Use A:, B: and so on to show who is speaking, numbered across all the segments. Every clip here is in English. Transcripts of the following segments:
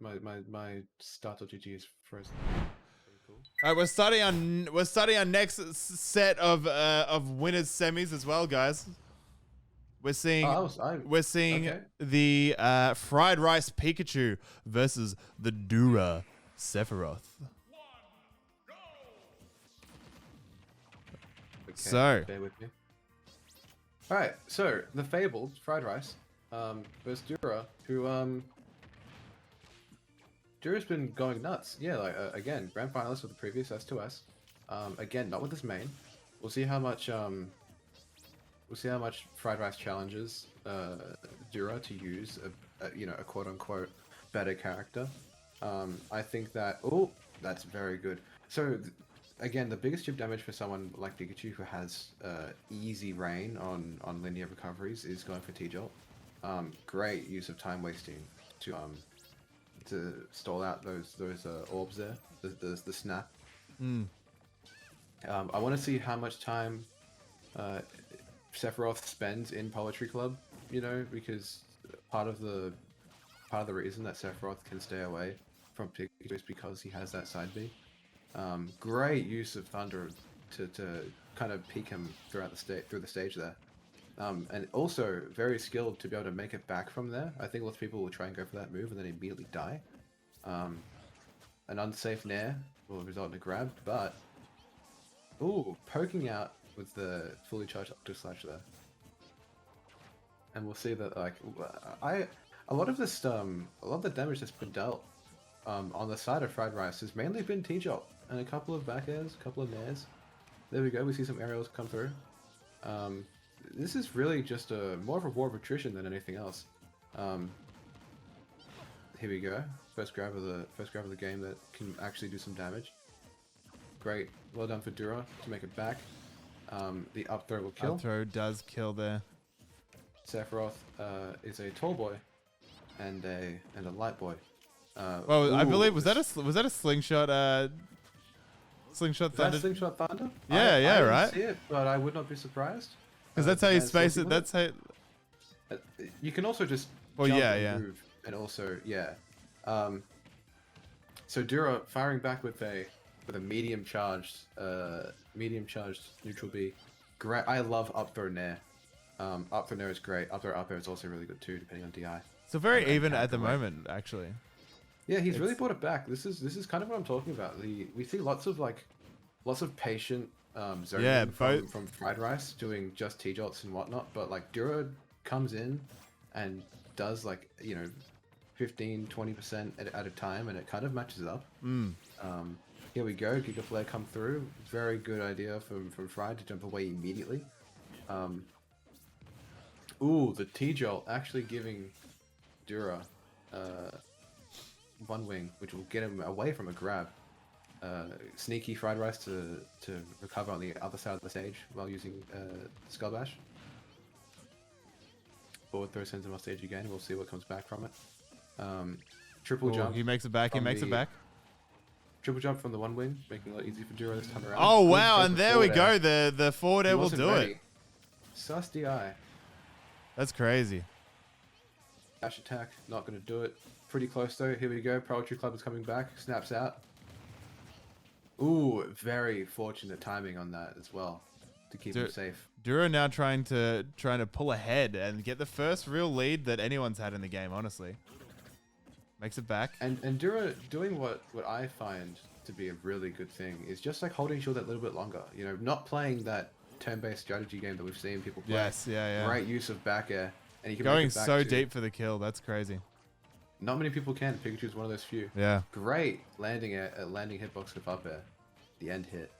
A: my starter GG is frozen. Very cool.
B: All right, we're starting our next set of winners semis as well, guys. We're seeing
A: Okay.
B: the fried rice Pikachu versus the Dura Sephiroth.
A: Okay,
B: So
A: bear with me. All right, so the fabled fried rice versus Dura, who Dura's been going nuts. Yeah, like again, grand finalist with the previous S2S. Again, not with his main. We'll see how much fried rice challenges Dura to use a quote unquote better character. I think that that's very good. So again, the biggest chip damage for someone like Pikachu who has easy rain on linear recoveries is going for T-Jolt. Great use of time wasting to stall out those orbs there, the snap. I want to see how much time Sephiroth spends in Poetry Club, because part of the reason that Sephiroth can stay away from Pikachu is because he has that side B. Great use of Thunder to kind of peek him through the stage there. And also very skilled to be able to make it back from there. I think lots of people will try and go for that move and then immediately die. An unsafe nair will result in a grab, but poking out with the fully charged Octo Slash there. And we'll see that a lot of the damage that's been dealt on the side of Fried Rice has mainly been T-Jolt and a couple of back airs, a couple of nairs. There we go, we see some aerials come through. This is really just more of a war of attrition than anything else. Here we go, first grab of the game that can actually do some damage. Great, well done for Dura to make it back. The up throw will kill.
B: Up throw does kill there.
A: Sephiroth is a tall boy and a light boy.
B: Well, I believe was that a slingshot? Slingshot Thunder.
A: That slingshot Thunder?
B: Yeah,
A: I
B: right.
A: didn't see it, but I would not be surprised.
B: Because that's how you space it. That's how.
A: You can also just
B: Well,
A: jump
B: yeah,
A: and
B: yeah.
A: move, and also so Dura firing back with a medium charged neutral B. Great. I love up throw nair. Up throw nair is great. Up throw up air is also really good too, depending on DI.
B: So very even at the moment, actually.
A: Yeah, he's really brought it back. This is kind of what I'm talking about. We see lots of patient zoning from Fried Rice doing just T-Jolts and whatnot, but like Dura comes in and does 15-20% at a time, and it kind of matches up. Here we go, Giga Flare come through. Very good idea from Fried to jump away immediately. The T-Jolt actually giving Dura one wing, which will get him away from a grab. Sneaky Fried Rice to recover on the other side of the stage while using Skull Bash. Forward throw sends him off stage again. We'll see what comes back from it. Triple jump.
B: He makes it back. He makes it back.
A: Triple jump from the one wing, making it a lot easier for Dura this time around.
B: Oh wow! And there we go. The forward air will do it.
A: Sus DI.
B: That's crazy.
A: Dash attack, not going to do it. Pretty close though. Here we go. Poetry Club is coming back. Snaps out. Ooh, very fortunate timing on that as well to keep him safe.
B: Dura now trying to pull ahead and get the first real lead that anyone's had in the game. Honestly, makes it back.
A: And Dura doing what I find to be a really good thing is just like holding shield that little bit longer. Not playing that turn-based strategy game that we've seen people play.
B: Yes, yeah.
A: Great use of back air, and you can
B: going
A: make it back
B: so
A: too.
B: deep for the kill. That's crazy.
A: Not many people can. Pikachu's one of those few.
B: Yeah.
A: Great landing hitbox with up air. The end hit.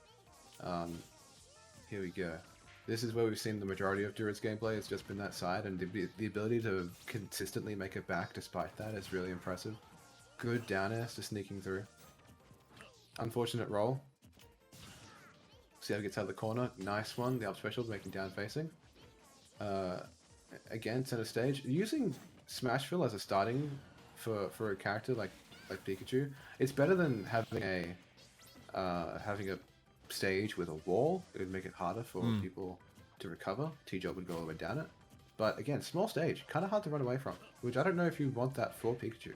A: Here we go. This is where we've seen the majority of Dura's gameplay. It's just been that side, and the ability to consistently make it back despite that is really impressive. Good down air to sneaking through. Unfortunate roll. See how he gets out of the corner. Nice one. The up special making down facing. Again, center stage. Using Smashville as a starting for a character like Pikachu, it's better than having a stage with a wall. It would make it harder for people to recover. T-Job would go all the way down it. But again, small stage, kind of hard to run away from, which I don't know if you want that for Pikachu.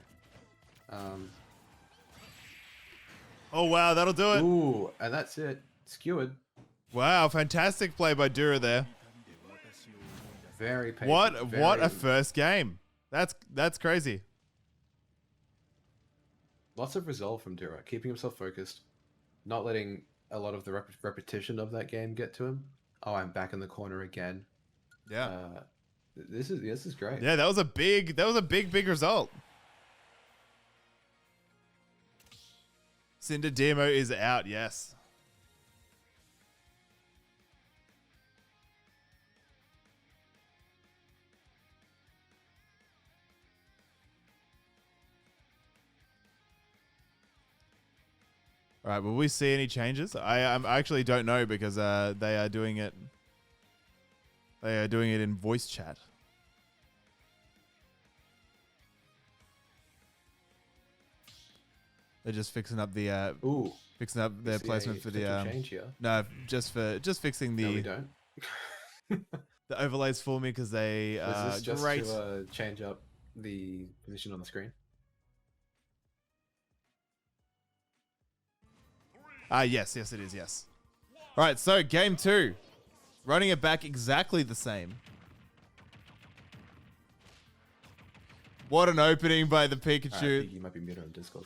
B: Oh, wow. That'll do it.
A: Ooh, and that's it. Skewered.
B: Wow. Fantastic play by Dura there.
A: Very patient.
B: What a first game. That's crazy.
A: Lots of resolve from Dura, keeping himself focused, not letting a lot of the repetition of that game get to him. Oh, I'm back in the corner again.
B: Yeah.
A: This is great.
B: Yeah, that was a big result. Cinder Demo is out, yes. All right, will we see any changes? I actually don't know because they are doing it. They are doing it in voice chat. They're just fixing up the fixing up their placement for the
A: change here.
B: no, just fixing the
A: No, we don't.
B: the overlays for me because they
A: Is this just
B: great.
A: to change up the position on the screen?
B: Yes, it is, yes. All right, so game 2. Running it back exactly the same. What an opening by the Pikachu.
A: I think you might be muted on Discord.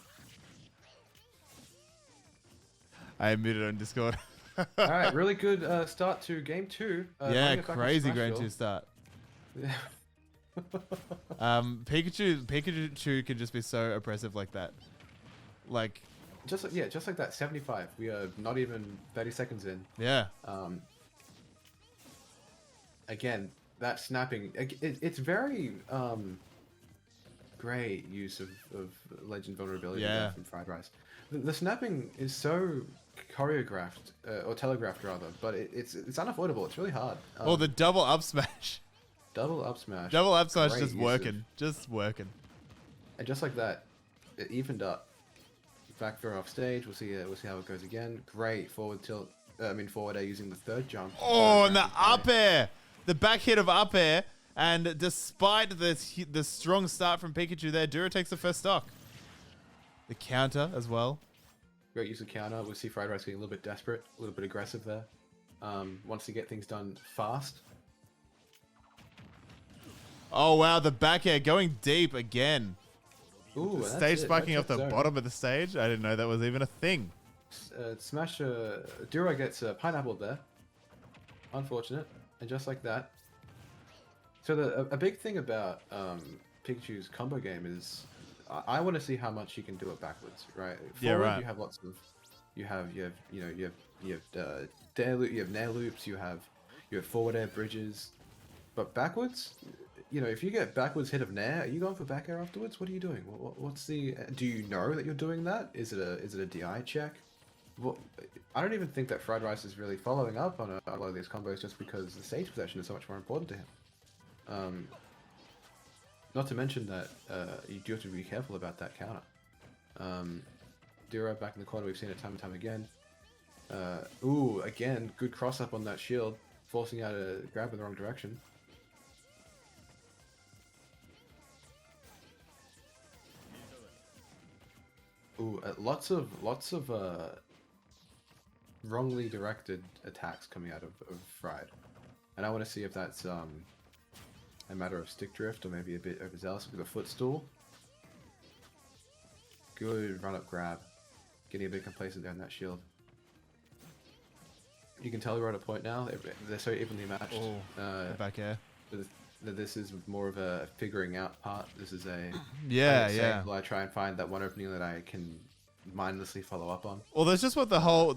B: I am muted on Discord.
A: All right, really good start to game 2.
B: Yeah, crazy game 2 start. Pikachu can just be so oppressive like that. Like...
A: Just like that, 75. We are not even 30 seconds in.
B: Yeah.
A: Again, that snapping, it's very great use of legend vulnerability from Fried Rice. The snapping is so choreographed, or telegraphed rather, but it's unavoidable. It's really hard.
B: Well, the double up smash.
A: Double up smash.
B: Double up smash
A: Great
B: just
A: use
B: working. Just working.
A: And just like that, it evened up. Back throw off stage. We'll see how it goes again. Great forward tilt. Forward air using the third jump.
B: Oh, and the up air, the back hit of up air, and despite the strong start from Pikachu there, Dura takes the first stock. The counter as well.
A: Great use of counter. We'll see Fried Rice getting a little bit desperate, a little bit aggressive there. Wants to get things done fast.
B: Oh wow, the back air going deep again.
A: Ooh,
B: the stage spiking off the bottom of the stage. I didn't know that was even a thing.
A: Smash Dura gets pineapple there. Unfortunate. And just like that. So a big thing about Pikachu's combo game is I want to see how much he can do it backwards, right? Forward,
B: yeah, right.
A: You have lots of you have nair loops, you have forward air bridges, but backwards, if you get backwards hit of nair, are you going for back air afterwards? What are you doing? What's the? Do you know that you're doing that? Is it a DI check? Well, I don't even think that Fried Rice is really following up on a lot of these combos just because the stage possession is so much more important to him. Not to mention that you do have to be careful about that counter. Dura back in the corner, we've seen it time and time again. Ooh, again, good cross up on that shield, forcing out a grab in the wrong direction. Ooh, lots of wrongly directed attacks coming out of Fried, and I want to see if that's a matter of stick drift or maybe a bit overzealous with a footstool. Good run up grab, getting a bit complacent there in that shield. You can tell we're at a point now. They're so evenly matched.
B: Oh, back air.
A: This is more of a figuring out part. This is a
B: yeah.
A: I try and find that one opening that I can mindlessly follow up on.
B: Well, that's just what the whole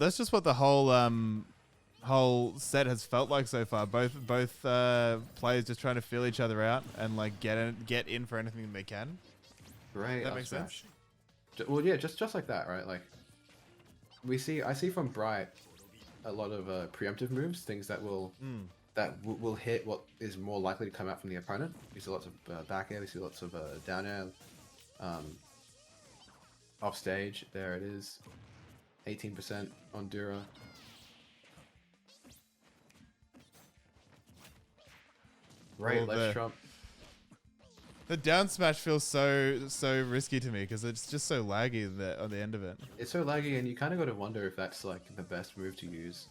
B: set has felt like so far. Both players just trying to feel each other out and like get in for anything they can.
A: Right.
B: That makes sense.
A: Well, yeah, just like that, right? Like I see from Bright a lot of preemptive moves, things that will hit what is more likely to come out from the opponent. We see lots of back air, we see lots of down air. Off stage, there it is. 18% on Dura. Right, left trump.
B: The down smash feels so risky to me because it's just so laggy on the end of it.
A: It's so laggy, and you kind of got to wonder if that's like the best move to use.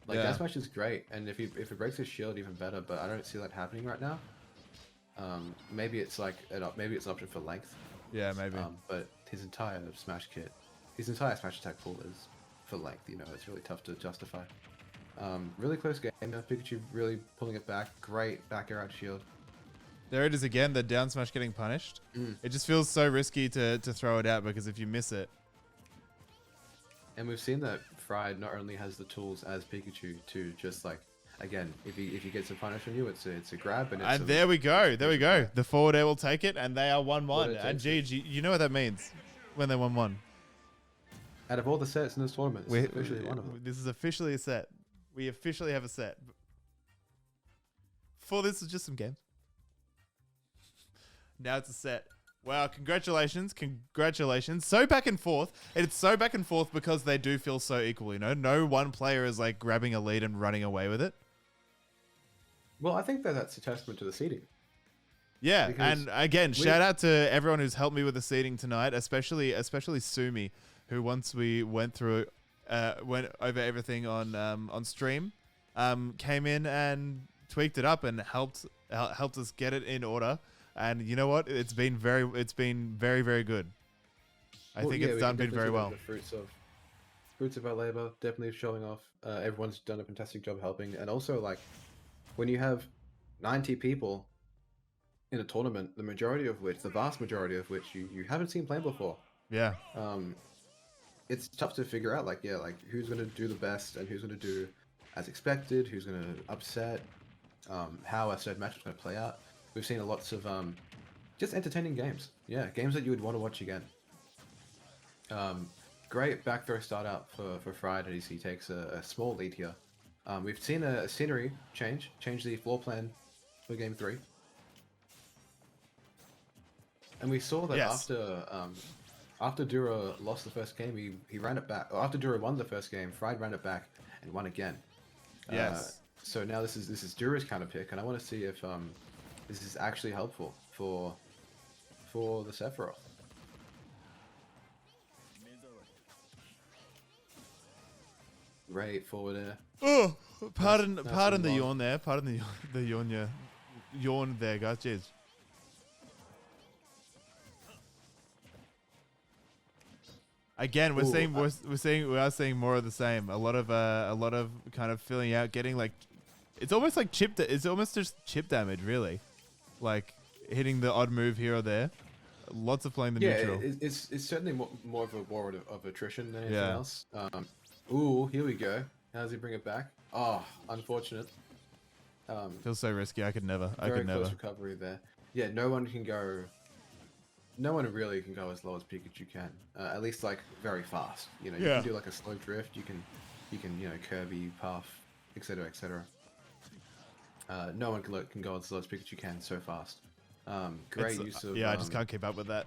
A: Like
B: Yeah.
A: down smash is great, and if it breaks his shield, even better. But I don't see that happening right now. Maybe it's like maybe it's an option for length.
B: Yeah, maybe.
A: But his entire smash kit, his entire smash attack pool is for length. You know, it's really tough to justify. Really close game. Pikachu really pulling it back. Great back air out shield.
B: There it is again, the down smash getting punished. It just feels so risky to throw it out because if you miss it.
A: And we've seen that Fried not only has the tools as Pikachu to just like, again, if he gets a punish on you, it's a grab and
B: there we go. The forward air will take it and they are 1-1. And GG, you know what that means when they're 1-1.
A: Out of all the sets in this tournament, this is officially one of them.
B: This is officially a set. We officially have a set. Before this was just some games. Now it's a set. Wow, congratulations. So back and forth. It's so back and forth because they do feel so equal, you know? No one player is like grabbing a lead and running away with it.
A: Well, I think that's a testament to the seeding.
B: Yeah, and again, shout out to everyone who's helped me with the seeding tonight, especially Sumi, who once we went over everything on stream, came in and tweaked it up and helped us get it in order. And you know what? It's been very, very good. I think it's been very well.
A: The fruits of our labor, definitely showing off. Everyone's done a fantastic job helping, and also like when you have 90 people in a tournament, the vast majority of which you haven't seen play before.
B: Yeah.
A: It's tough to figure out like who's going to do the best and who's going to do as expected, who's going to upset, how a certain match is going to play out. We've seen lots of just entertaining games. Yeah, games that you would want to watch again. Great back throw start out for Fried as he takes a small lead here. We've seen a scenery change the floor plan for Game 3. And we saw that after Dura lost the first game, he ran it back. Or after Dura won the first game, Fried ran it back and won again.
B: Yes.
A: So now this is Dura's counter pick, and I want to see if this is actually helpful for the Sephiroth. Great forward air.
B: Oh, pardon
A: That's
B: the yawn there. Pardon the yawn there, guys. Cheers. Again, we are seeing more of the same. A lot of kind of filling out, getting like, it's almost like it's almost just chip damage, really, like hitting the odd move here or there. Lots of playing the neutral.
A: Yeah, it's certainly more of a war of attrition than anything else. Ooh, here we go. How does he bring it back? Oh, unfortunate.
B: Feels so risky. I could never.
A: Very close recovery there. Yeah, no one really can go as low as Pikachu can. At least like very fast. You know, you can do like a slow drift. You can Kirby, Puff, etc., etc. No one can go as low as Pikachu can so fast. Great use of.
B: I just can't keep up with that.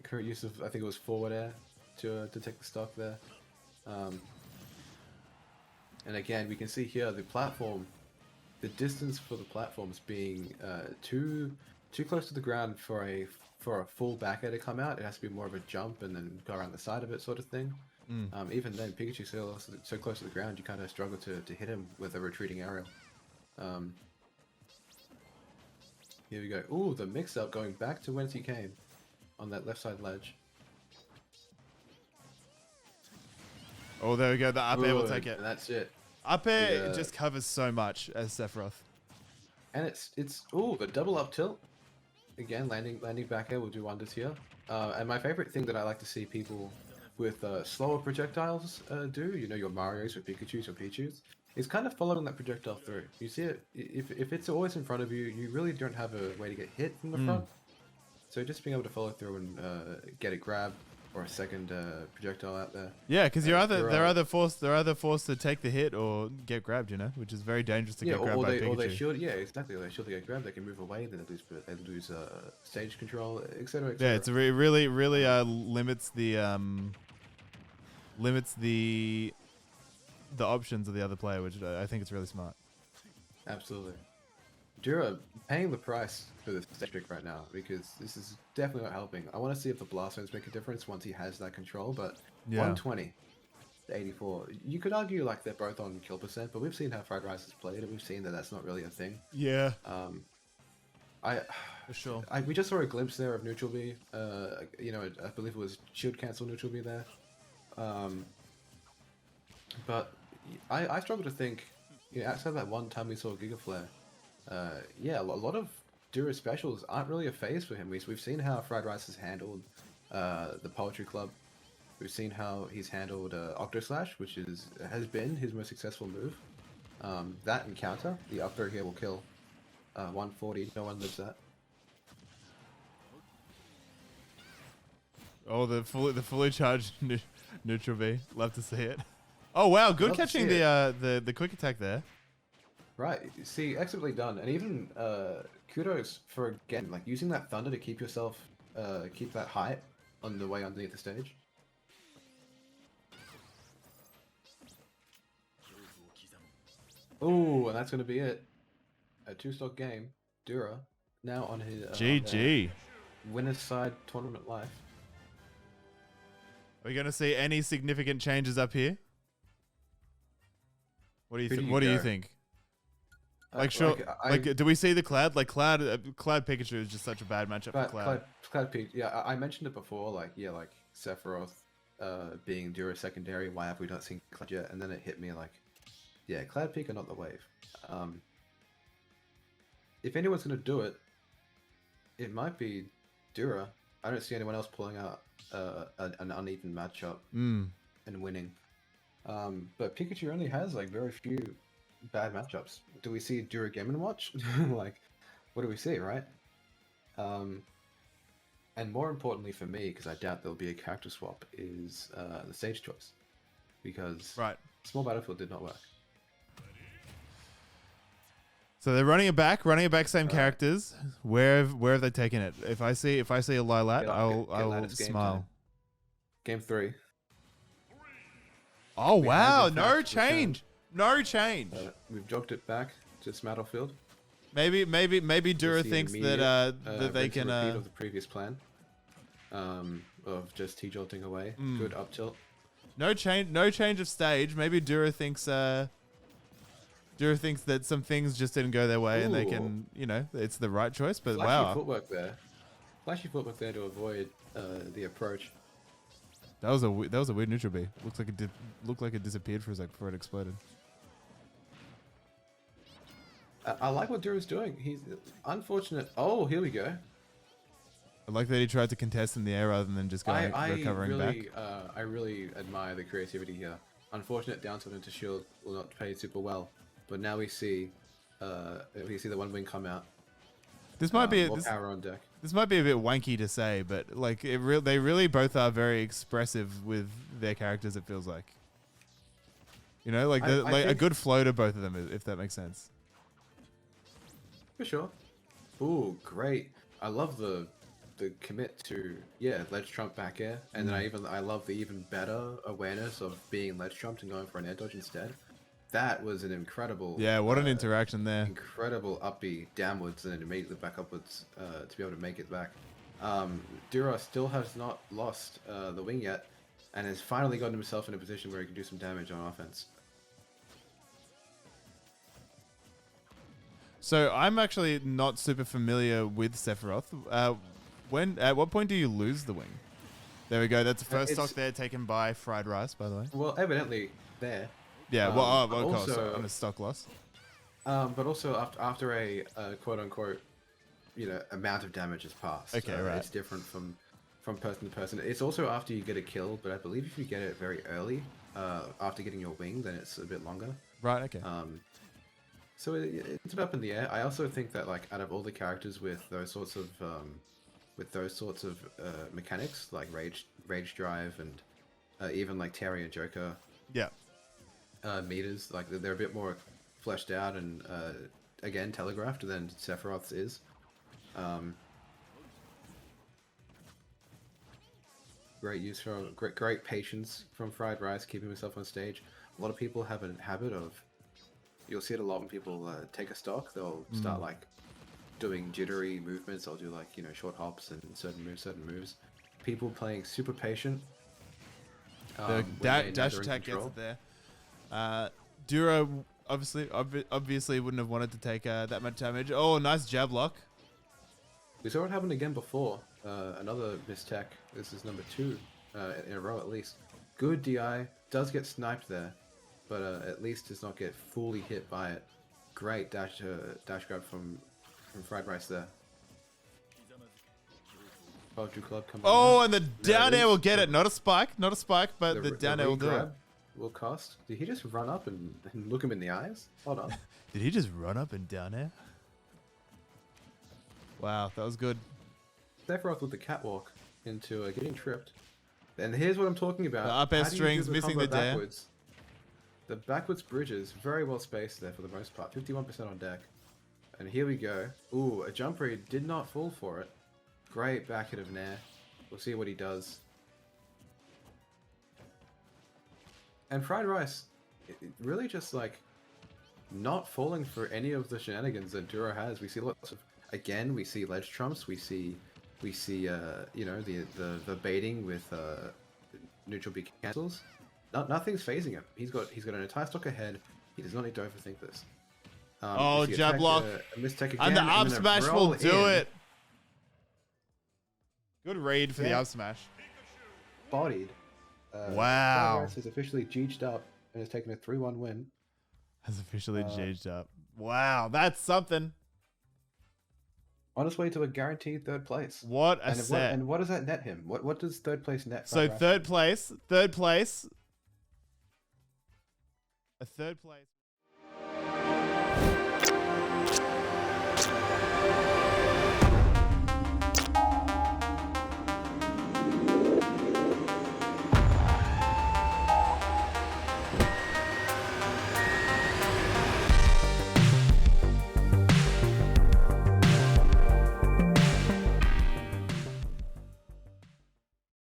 A: Great use of, I think it was forward air to take the stock there. And again, we can see here the distance for the platforms being too close to the ground for a full back air to come out. It has to be more of a jump and then go around the side of it, sort of thing. Even then, Pikachu's so close to the ground, you kind of struggle to hit him with a retreating aerial. Here we go. Ooh, the mix-up going back to whence he came on that left side ledge.
B: Oh, there we go. The up air will take it.
A: And that's it.
B: Up air just covers so much as Sephiroth.
A: And it's the double up tilt. Again, landing back air will do wonders here. And my favorite thing that I like to see people with slower projectiles do, you know, your Marios or Pikachus or Pichus, is kind of following that projectile through. You see it, if it's always in front of you, you really don't have a way to get hit from the front. So just being able to follow through and get a grab or a second projectile out there.
B: Yeah, because they're either forced to take the hit or get grabbed, you know, which is very dangerous to get grabbed by Pikachu.
A: Or they should, exactly. They should get grabbed. They can move away. Then they lose stage control, etc.
B: Yeah, it's really limits the options of the other player, which I think it's really smart.
A: Absolutely. Dura paying the price for this trick right now because this is definitely not helping. I want to see if the blast zones make a difference once he has that control, but
B: Yeah.
A: 120 to 84. You could argue like they're both on kill percent, but we've seen how Fried Rice has played, and we've seen that that's not really a thing.
B: Yeah.
A: For
B: sure.
A: We just saw a glimpse there of neutral B. You know, I believe it was shield cancel neutral B there. But I struggle to think, you know, outside that one time we saw Giga Flare, yeah, a lot of Dura specials aren't really a phase for him. We've seen how Fried Rice has handled the Poetry Club. We've seen how he's handled Octo Slash, which has been his most successful move. That encounter, the up throw here will kill 140. No one lives that.
B: Oh, the fully charged neutral B. Love to see it. Oh wow, good
A: Love to
B: catching
A: see
B: the quick attack there.
A: Right. See, excellently done, and even kudos for again like using that thunder to keep yourself keep that height on the way underneath the stage. Oh, and that's going to be it. A 2-stock game. Dura now on his
B: GG.
A: winner's side tournament life.
B: Are we going to see any significant changes up here? What do you think? What do you think? Like, sure. Like, do we see the Cloud? Like, Cloud Pikachu is just such a bad matchup for Cloud.
A: Cloud Pikachu. Yeah, I mentioned it before. Like, yeah, like Sephiroth being Dura secondary. Why have we not seen Cloud yet? And then it hit me like, yeah, Cloud Peak are not the wave. If anyone's gonna do it, it might be Dura. I don't see anyone else pulling out an uneven matchup and winning. But Pikachu only has like very few bad matchups. Do we see Dura Game & Watch? Like, what do we see, right? And more importantly for me, because I doubt there'll be a character swap, is the stage choice. Because Small Battlefield did not work.
B: So they're running it back, same characters. Where have they taken it? If I see a Lilat, I'll smile.
A: Game 3.
B: Oh wow, no change. No change.
A: We've jogged it back to Smattlefield.
B: Maybe Dura thinks that they can
A: repeat of the previous plan of just T-jolting away. Good up tilt.
B: No change of stage. Maybe Dura thinks that some things just didn't go their way.
A: Ooh.
B: And they can, you know, it's the right choice. But
A: Flashy
B: wow,
A: footwork there. Flashy footwork there to avoid the approach.
B: that was a weird neutral B. Looked like it disappeared for a sec before it exploded.
A: I like what Dura's doing. He's unfortunate. Oh, here we go.
B: I like that he tried to contest in the air rather than just recovering back.
A: I really admire the creativity here. Unfortunate down tilt into shield will not pay super well, but now we see the one wing come out.
B: This might be
A: more power on deck.
B: This might be a bit wanky to say, but like they really both are very expressive with their characters. It feels like, you know, like a good flow to both of them, if that makes sense.
A: For sure. Ooh, great! I love the commit to ledge trump back air, and then I love the even better awareness of being ledge trumped and going for an air dodge instead. That was an incredible
B: what an interaction there.
A: Incredible up B downwards and then immediately back upwards to be able to make it back. Dura still has not lost the wing yet, and has finally gotten himself in a position where he can do some damage on offense.
B: So I'm actually not super familiar with Sephiroth. At what point do you lose the wing? There we go. That's the first stock there taken by Fried Rice, by the way.
A: Well, evidently there.
B: Yeah.
A: Also,
B: so on a stock loss.
A: But also after a quote unquote, amount of damage has passed.
B: Okay, right.
A: It's different from person to person. It's also after you get a kill, but I believe if you get it very early, after getting your wing, then it's a bit longer.
B: Right. Okay.
A: So it's up in the air. I also think that like out of all the characters with those sorts of mechanics like rage drive and even like Terry and Joker.
B: Yeah.
A: Meters like they're a bit more fleshed out and again telegraphed than Sephiroth's is. Great patience from Fried Rice, keeping himself on stage. A lot of people have a habit of, you'll see it a lot when people take a stock. They'll start like doing jittery movements. I'll do like, short hops and certain moves. People playing super patient.
B: The dash attack gets it there. Dura obviously wouldn't have wanted to take that much damage. Oh, nice jab lock.
A: We saw it happen again before. Another mistech. This is number 2 in a row at least. Good DI. Does get sniped there, but at least does not get fully hit by it. Great dash grab from Fried Rice there. Poetry Club coming
B: and the down air will get it. Not a spike, but the down air will do it.
A: Will cost. Did he just run up and look him in the eyes? Hold on.
B: Did he just run up and down air? Wow, that was good.
A: Sephiroth with the catwalk into getting tripped. And here's what I'm talking about.
B: The up air strings missing the dare.
A: The backwards bridges, very well spaced there for the most part. 51% on deck. And here we go. Ooh, a jump read did not fall for it. Great back hit of Nair. We'll see what he does. And Fried Rice, really just like not falling for any of the shenanigans that Dura has. We see lots of, again, we see ledge trumps. We see the baiting with neutral B cancels. Nothing's phasing him. He's got an entire stock ahead. He does not need to overthink this.
B: Jab lock.
A: A mistake again,
B: and the up smash will do it. Good read for the up smash.
A: Bodied.
B: Wow.
A: Ryce is officially GG'd up and has taken a 3-1 win.
B: Has officially GG'd up. Wow, that's something.
A: On his way to a guaranteed 3rd place.
B: What a set.
A: And what does that net him? What does 3rd place net?
B: So third place. A 3rd place.